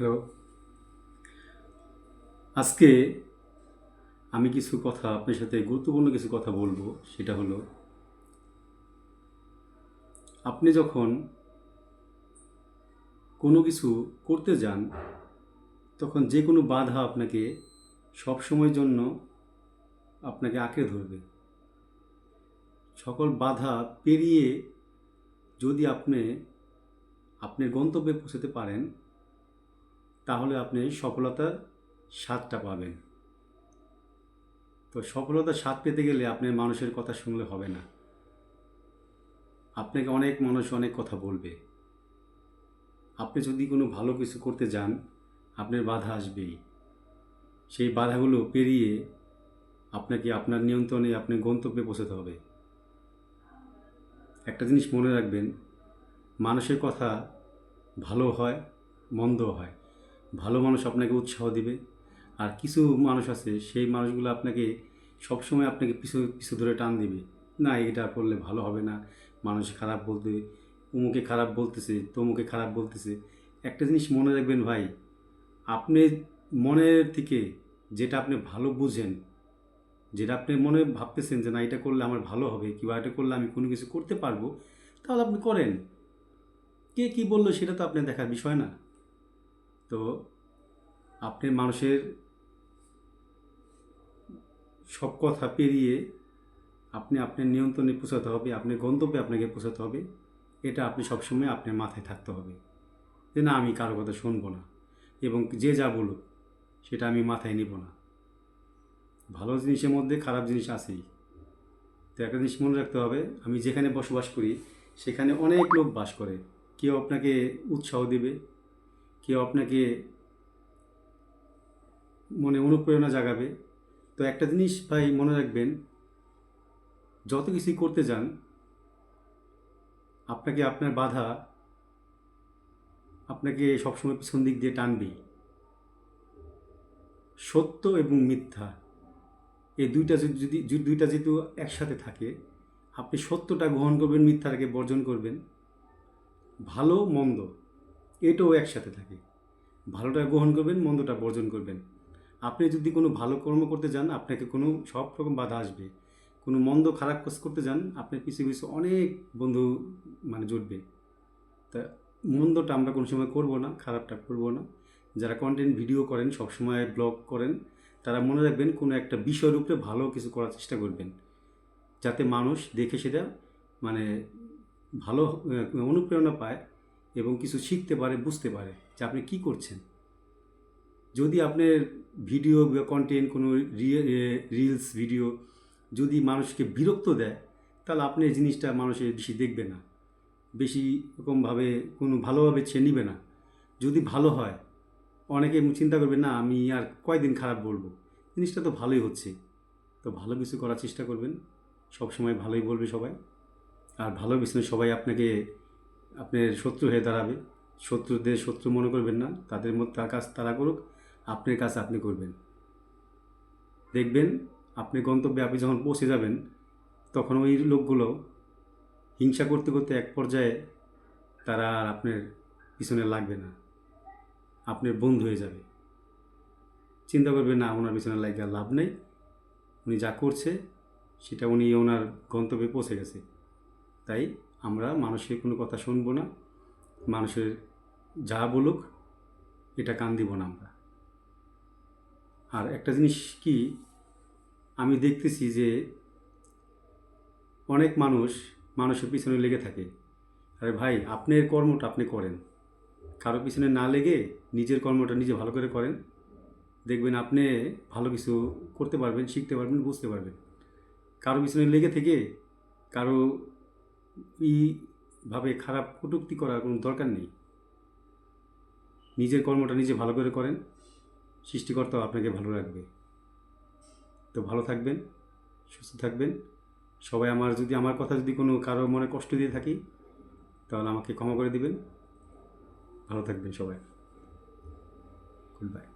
Hello. আজকে আমি কিছু কথা আপনার সাথে গুরুত্বপূর্ণ কিছু কথা বলবো। সেটা হলো, আপনি যখন কোনো কিছু করতে যান, তখন যে কোনো বাধা আপনাকে সবসময়ের জন্য আপনাকে আঁকড়ে ধরবে। সকল বাধা পেরিয়ে যদি আপনি আপনার গন্তব্যে পৌঁছাতে পারেন, তাহলে আপনি সফলতার স্বাদটা পাবেন। তো সফলতার স্বাদ পেতে গেলে আপনার মানুষের কথা শুনলে হবে না। আপনাকে অনেক মানুষ অনেক কথা বলবে। আপনি যদি কোনো ভালো কিছু করতে যান, আপনার বাধা আসবেই। সেই বাধাগুলো পেরিয়ে আপনাকে আপনার নিয়ন্ত্রণে আপনার গন্তব্যে পৌঁছাতে হবে। একটা জিনিস মনে রাখবেন, মানুষের কথা ভালো হয়, মন্দও হয়। ভালো মানুষ আপনাকে উৎসাহ দিবে, আর কিছু মানুষ আছে, সেই মানুষগুলো আপনাকে সবসময় আপনাকে পিছু পিছু ধরে টান দিবে। না, এটা করলে ভালো হবে না, মানুষ খারাপ বলতে, অমুকে খারাপ বলতেছে, তমুকে খারাপ বলতেছে। একটা জিনিস মনে রাখবেন ভাই, আপনি মনের থেকে যেটা আপনি ভালো বুঝেন, যেটা আপনি মনে ভাবতেছেন যে না, এটা করলে আমার ভালো হবে, কিংবা এটা করলে আমি কোনো কিছু করতে পারবো, তাহলে আপনি করেন। কে কী বললো সেটা তো আপনার দেখার বিষয় না। তো আপনি মানুষের সব কথা পেরিয়ে আপনি আপনার নিয়ন্ত্রণে পৌঁছাতে হবে, আপনার গন্তব্যে আপনাকে পৌঁছাতে হবে। এটা আপনি সবসময় আপনার মাথায় থাকতে হবে যে না, আমি কারো কথা শুনবো না, এবং যে যা বলুক সেটা আমি মাথায় নিব না। ভালো জিনিসের মধ্যে খারাপ জিনিস আছেই। তো একটা জিনিস মনে রাখতে হবে, আমি যেখানে বসবাস করি সেখানে অনেক লোক বাস করে। কেউ আপনাকে উৎসাহ দিবে, কেউ আপনাকে মনে অনুপ্রেরণা জাগাবে। তো একটা জিনিস ভাই মনে রাখবেন, যত কিছুই করতে যান, আপনাকে আপনার বাধা আপনাকে সবসময় পিছন দিক দিয়ে টানবেই। সত্য এবং মিথ্যা, এই দুইটা যেহেতু একসাথে থাকে, আপনি সত্যটা গ্রহণ করবেন, মিথ্যাটাকে বর্জন করবেন। ভালো মন্দ এটাও একসাথে থাকে, ভালোটা গ্রহণ করবেন, মন্দটা বর্জন করবেন। আপনি যদি কোনো ভালো কর্ম করতে যান, আপনাকে কোনো সব রকম বাধা আসবে। কোনো মন্দ খারাপ কাজ করতে যান, আপনার পিছু পিছু অনেক বন্ধু জুটবে। তা মন্দটা আমরা কোনো সময় করবো না, খারাপটা করবো না। যারা কন্টেন্ট ভিডিও করেন, সবসময় ব্লগ করেন, তারা মনে রাখবেন কোনো একটা বিষয়ের উপরে ভালো কিছু করার চেষ্টা করবেন, যাতে মানুষ দেখে সেটা মানে ভালো অনুপ্রেরণা পায় এবং কিছু শিখতে পারে, বুঝতে পারে যে আপনি কী করছেন। যদি আপনার ভিডিও বা কন্টেন্ট কোনো রিলস ভিডিও যদি মানুষকে বিরক্ত দেয়, তাহলে আপনি এই জিনিসটা মানুষের বেশি দেখবে না, বেশি রকমভাবে কোনো ভালোভাবে ছেড়ে নিবে না। যদি ভালো হয়, অনেকে চিন্তা করবে না, আমি আর কয়দিন খারাপ বলবো, জিনিসটা তো ভালোই হচ্ছে। তো ভালো কিছু করার চেষ্টা করবেন, সবসময় ভালোই বলবে সবাই। আর ভালো পিছনে সবাই আপনাকে আপনার শত্রু হয়ে দাঁড়াবে। শত্রুদের শত্রু মনে করবেন না, তাদের মধ্যে তার কাজ তারা করুক, আপনার কাজ আপনি করবেন। দেখবেন আপনি গন্তব্যে আপনি যখন পৌঁছে যাবেন, তখন ওই লোকগুলো হিংসা করতে করতে এক পর্যায়ে তারা আর আপনার পিছনে লাগবে না, আপনার বন্ধু হয়ে যাবে। চিন্তা করবেন না, ওনার পিছনে লাগা লাভ নেই, উনি যা করছে সেটা উনি ওনার গন্তব্যে পৌঁছে গেছে। তাই আমরা মানুষের কোনো কথা শুনবো না, মানুষের যা বলুক এটা কান দিব না আমরা। আর একটা জিনিস কি, আমি দেখতেছি যে অনেক মানুষের পিছনে লেগে থাকে। আরে ভাই, আপনার কর্মটা আপনি করেন, কারো পিছনে না লেগে নিজের কর্মটা নিজে ভালো করে করেন। দেখবেন আপনি ভালো কিছু করতে পারবেন, শিখতে পারবেন, বুঝতে পারবেন। কারো পিছনে লেগে থেকে কারো ভাবে খারাপ কটূক্তি করার কোনো দরকার নেই। নিজের কর্মটা নিজে ভালো করে করেন, সৃষ্টিকর্তাও আপনাকে ভালো রাখবে। তো ভালো থাকবেন, সুস্থ থাকবেন সবাই। আমার কথা যদি কোনো কারো মনে কষ্ট দিয়ে থাকি, তাহলে আমাকে ক্ষমা করে দিবেন। ভালো থাকবেন সবাই। Good bye.